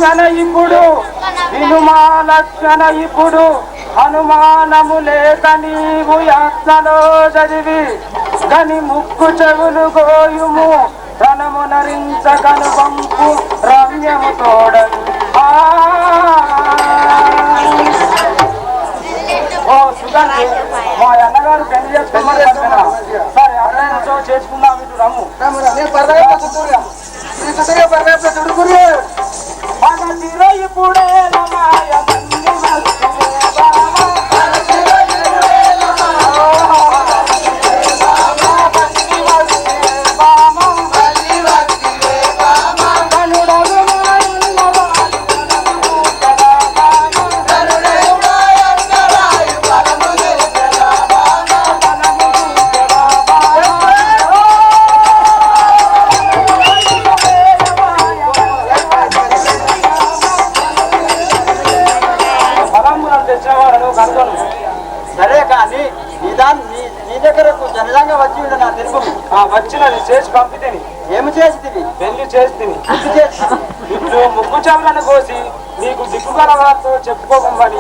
లక్షణ ఇప్పుడు వినుమా లక్షణ ఇప్పుడు అనుమానము లేక నీవు యాత్రలో చదివి గని ముక్కు చెవులు గోయుము ధనమునరించగను పంపు రమ్యము తోడను. ఓ సుగంధి మా అన్నగారు పెళ్లి చేసుకోమని సరే అన్నయ్యతో చేసుకుందాం. ఇటు రమ్ము ఇప్పుడే సరే కానీ నీ దగ్గరకు జనజంగా వచ్చి నా తెలుపు వచ్చినది చేసి పంపితేని ఏమి చేసి పెళ్లి చేస్తుంది. ఇప్పుడు ముగ్గు చెవులను కోసి నీకు దిక్కుగల వాళ్ళతో చెప్పుకోకమని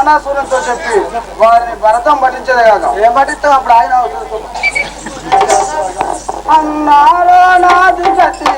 బాణాసురంతో చెప్పి వారిని భరతం పఠించేదే కాక ఏం పఠిస్తావు అప్పుడు ఆయన అన్నారో నాది గతి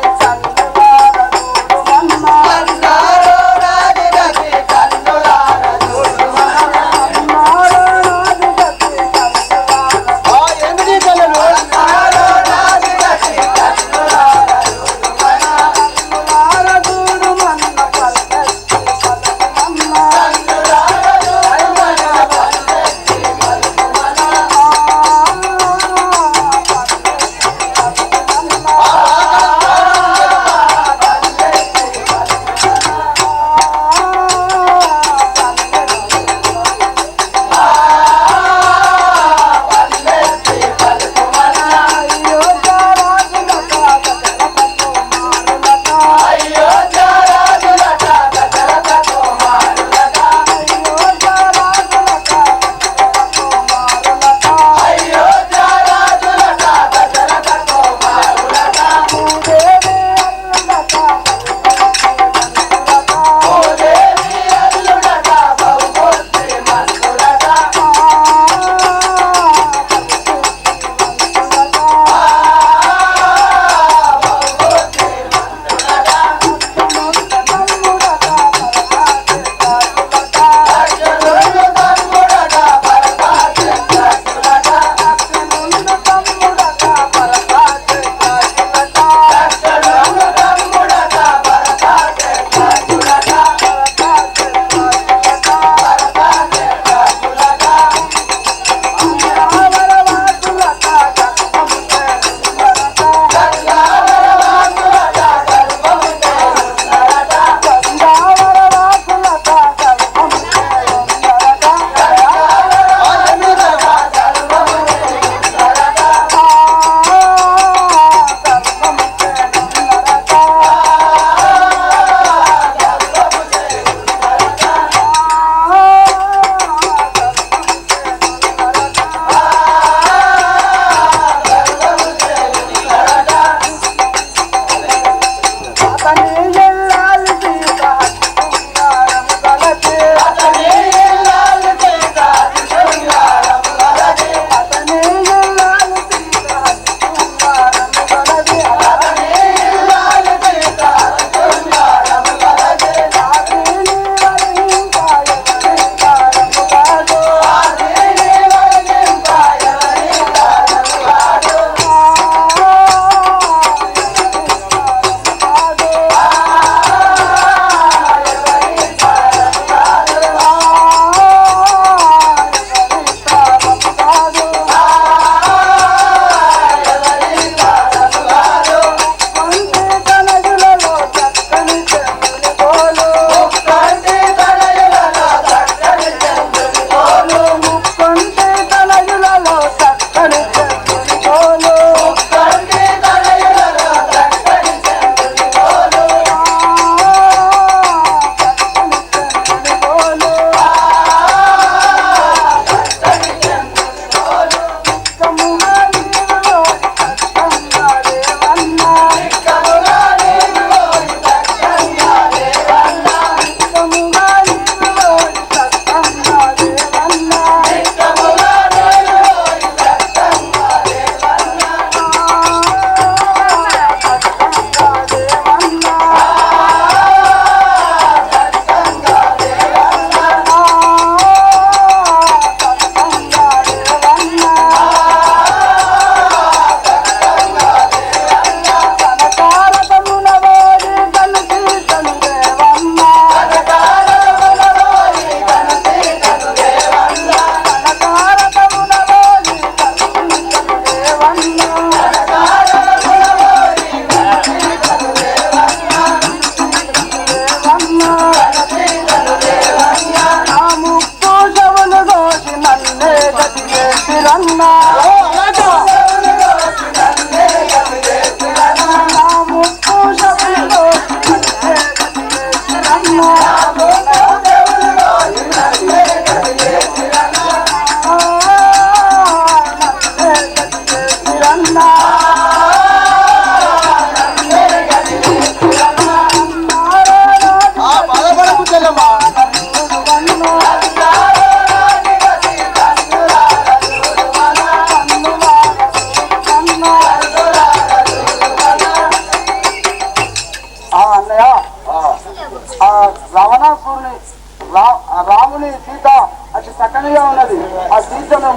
బాధపడకు చెల్లమ్మా.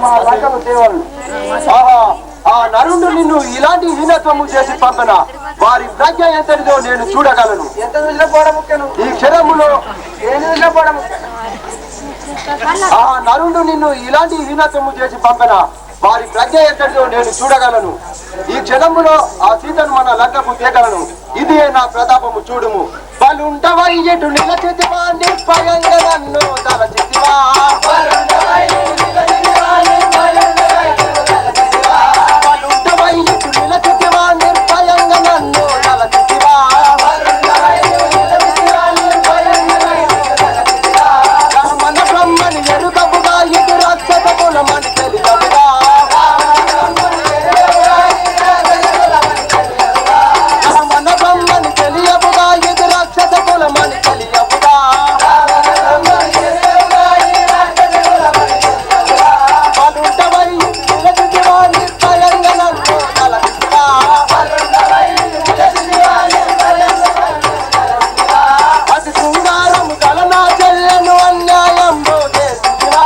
మన లంకకు తేవాలి. ఆ నరుడు నిన్ను ఇలాంటి హీనత్వము చేసి పంపన వారి ప్రజ్ఞ ఎంతటిదో నేను చూడగలను. ఎంత చూసినా పోవడం ముఖ్యం. ఈ క్షణములో ఏం చూసినా పోవడం ముఖ్యం. ఆ నరుడు నిన్ను ఇలాంటి హీనత్వము చేసి పంపన వారి ప్రజ్ఞ ఎంతటిదో నేను చూడగలను. ఈ క్షణములో ఆ సీతను మన లంకకు తేగలను. ఇది నా ప్రతాపము చూడుము. వాళ్ళుంటవా ఎటు నిలచితివా నిర్భయంగా నన్ను తలచితివా. వాళ్ళుంటవా ఎటు నిలచితివా నిర్భయంగా నన్ను తలచితివా. మన బ్రహ్మని ఎరుగవుగా ఎటు రాక్షస కులమని తెలియవుగా. మన బ్రహ్మని తెలియవుగా ఎటు రాక్షస కులమని తెలియవుగా. వాళ్ళుంటవై నిలచితివా నిర్భయంగా నన్ను తలచితివా. అతి శృంగారము గల నా చెల్లెను అన్యాయం చేసితివా.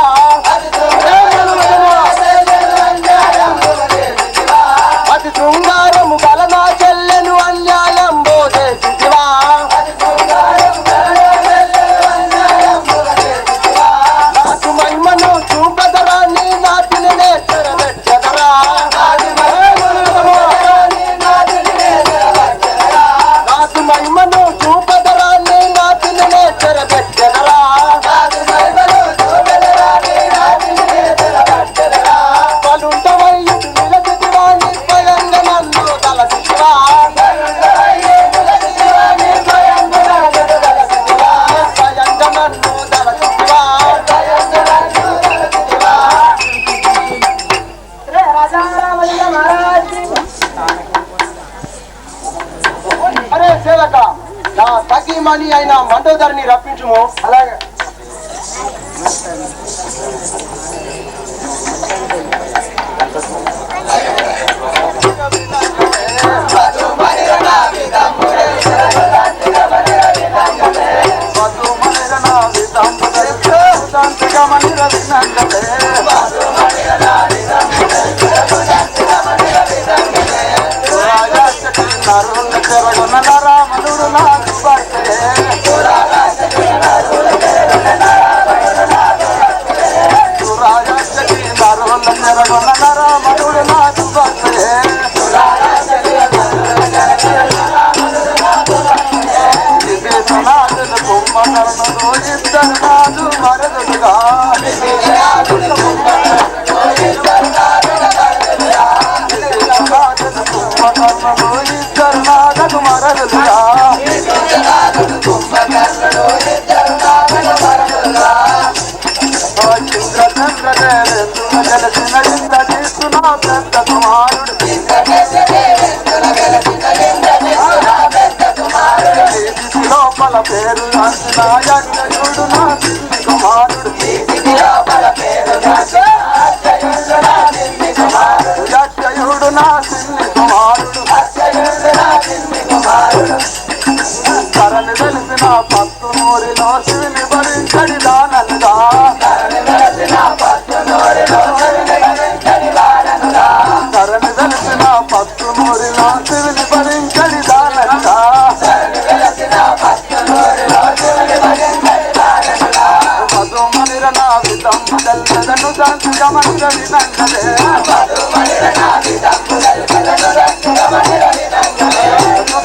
అతి శృంగారము గల నా చెల్లెను అన్యాయం చేసితివా. నాకు మహిమను చూపదరా నీ నాటిని నేర్చరబెట్టదరా. నాకు మహిమను చూపదరా నీ నాటిని నేర్చరబెట్టదరా. వాళ్ళుంటవై ఇటు నిలచితివా నిర్భయంగా నన్ను తలచితివా. నిర్భయంగా నన్ను తలచితివా. అరే సేవక, నా సఖీమణి అయిన మండోదరిని రప్పించుము. అలాగే రామనుడు నాకు భర్తే. రామనుడు నాకు భర్తే. కుంభకర్ణుడు ఇద్దరు నాదు మరదుగా. కుంభకర్ణుడు ఇద్దరు నాదకు మరదుగా. ఇంద్రచంద్రదేవేంద్రుల గెలిచిన ఇంద్ర తీసుకున్నా పెద్ద కుమారుడు. లోపల పేరు రాసిన యక్షయుడు నా సిద్ధి కుమారుడు. యక్షయుడు నా సిద్ధి కుమారుడు. కరణి తెలిసిన పత్తు నూరిలో శివుని భరించడి దాననుగా. కరణి తెలిసిన పత్తు నూరిలో శివుని భరించడి దాననుగా. మధుమనిర నా విధంబు దల్పెదను శాంతిగమనిర వినందలే.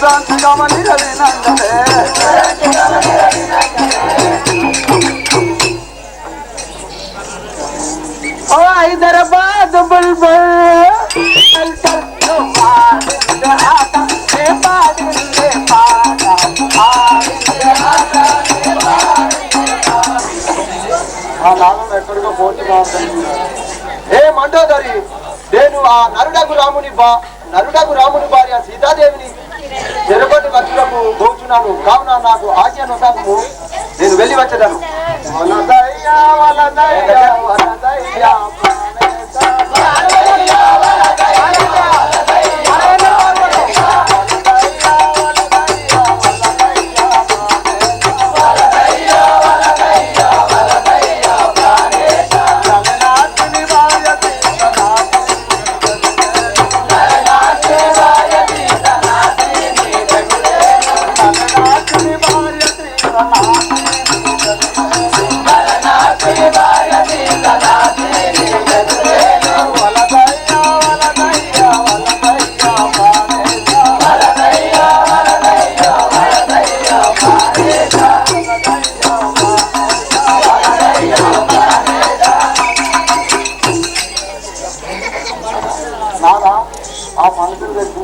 శాంతిగమనిర వినందలే. ओ हैदराबाद बुलबुल चल चल लो बारिंद आता हे बारिंद पाता बारिंद आता हे बारिंद ఆ నాగం ఎక్కడికో పోతున్నా. ఏ మండోదరి, నేను ఆ నరుడగు రాముని భార్య సీతాదేవిని చెరగొట్టి వచ్చుటకు పోచున్నాను. కావున నాకు ఆజ్ఞానుసారము నేను వెళ్ళి వచ్చేదాను. వలదయ్యా వలదయ్యా వలదయ్యా జగన్నాథుని భార్య ఆ పంతులు పెట్టి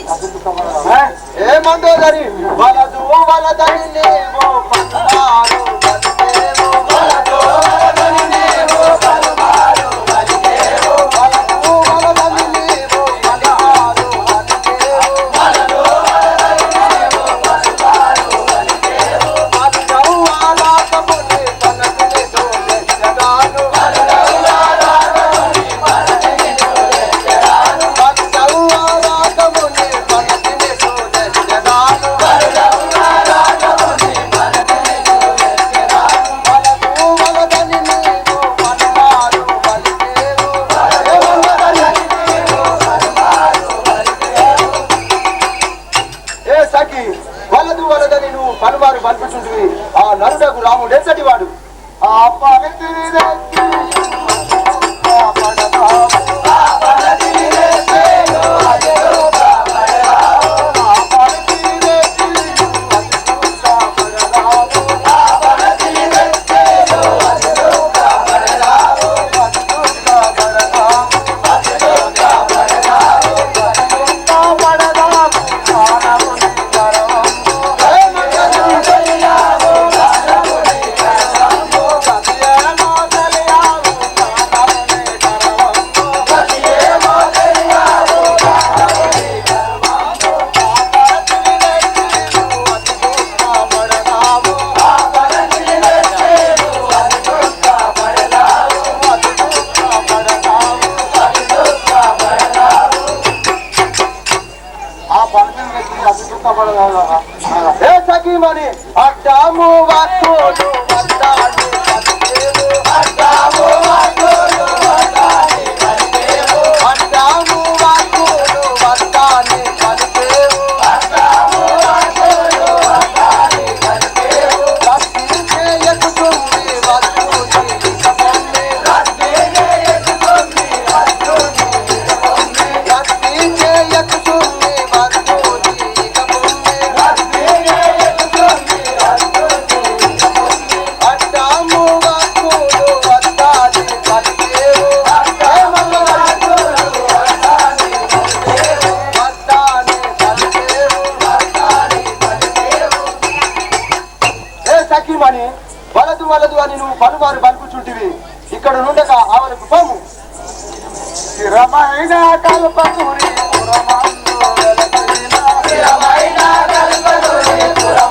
ఏమందో దరి వలదు వలదని లేవో పలుమారు బలికేవో వలదు వలదని లేవో పలుమారు బలికేవో వలదు వలదని లేవో పలుమారు బలికేవో వలదు వలదని లేవో పలుమారు బలికేవో వలదు ఆలాకముని పనకిని దోలెచ్చగాను వలదు ఆలాకముని పనకిని దోలెచ్చగాను వలదు ఆలాకముని పనకిని దోలెచ్చగాను వలదు ఆలాకముని పనకిని దోలెచ్చగాను వలదు వలదని లేవో పలుమారు బలికేవో వలదు వలదని లేవో పలుమారు బలికేవో. ఏ సఖి వలదు వలదని నువ్వు పలుమారు బలిపుచుంటివి ఆ నరుడకు రాముడు ఎంతటి వాడు ఆ పలికిరి ఏ సఖీమణి అడ్డాము వాకోలు వడ్డాని బలికేవో అడ్డాము వాకోలు వడ్డాని బలికేవో అడ్డాము వాకోలు వడ్డాని బలికేవో అడ్డాము వాకోలు వడ్డాని బలికేవో రత్తి చేయకుతుంది వద్దుని ఇకపొమ్మి రత్తి చేయకుతుంది వద్దుని ఇకపొమ్మి రత్తి చేయకుతుంది వద్దుని ఇకపొమ్మి రత్తి చేయకుతుంది వద్దుని ఇకపొమ్మి అడ్డాము వాకోలు వడ్డాని బలికేవో అడ్డాము వాకోలు వడ్డాని బలికేవో వడ్డాని బలికేవో వడ్డాని బలికేవో. ఏ సఖీమణి వలదు వలదు అని నువ్వు పలుమారు బలుపుచుంటివి ఇక్కడ నుండక ఆవరకు పోము స్థిరమైన కల్పకురి పురమందు వెలసిన స్థిరమైన కల్పకురి పురమందు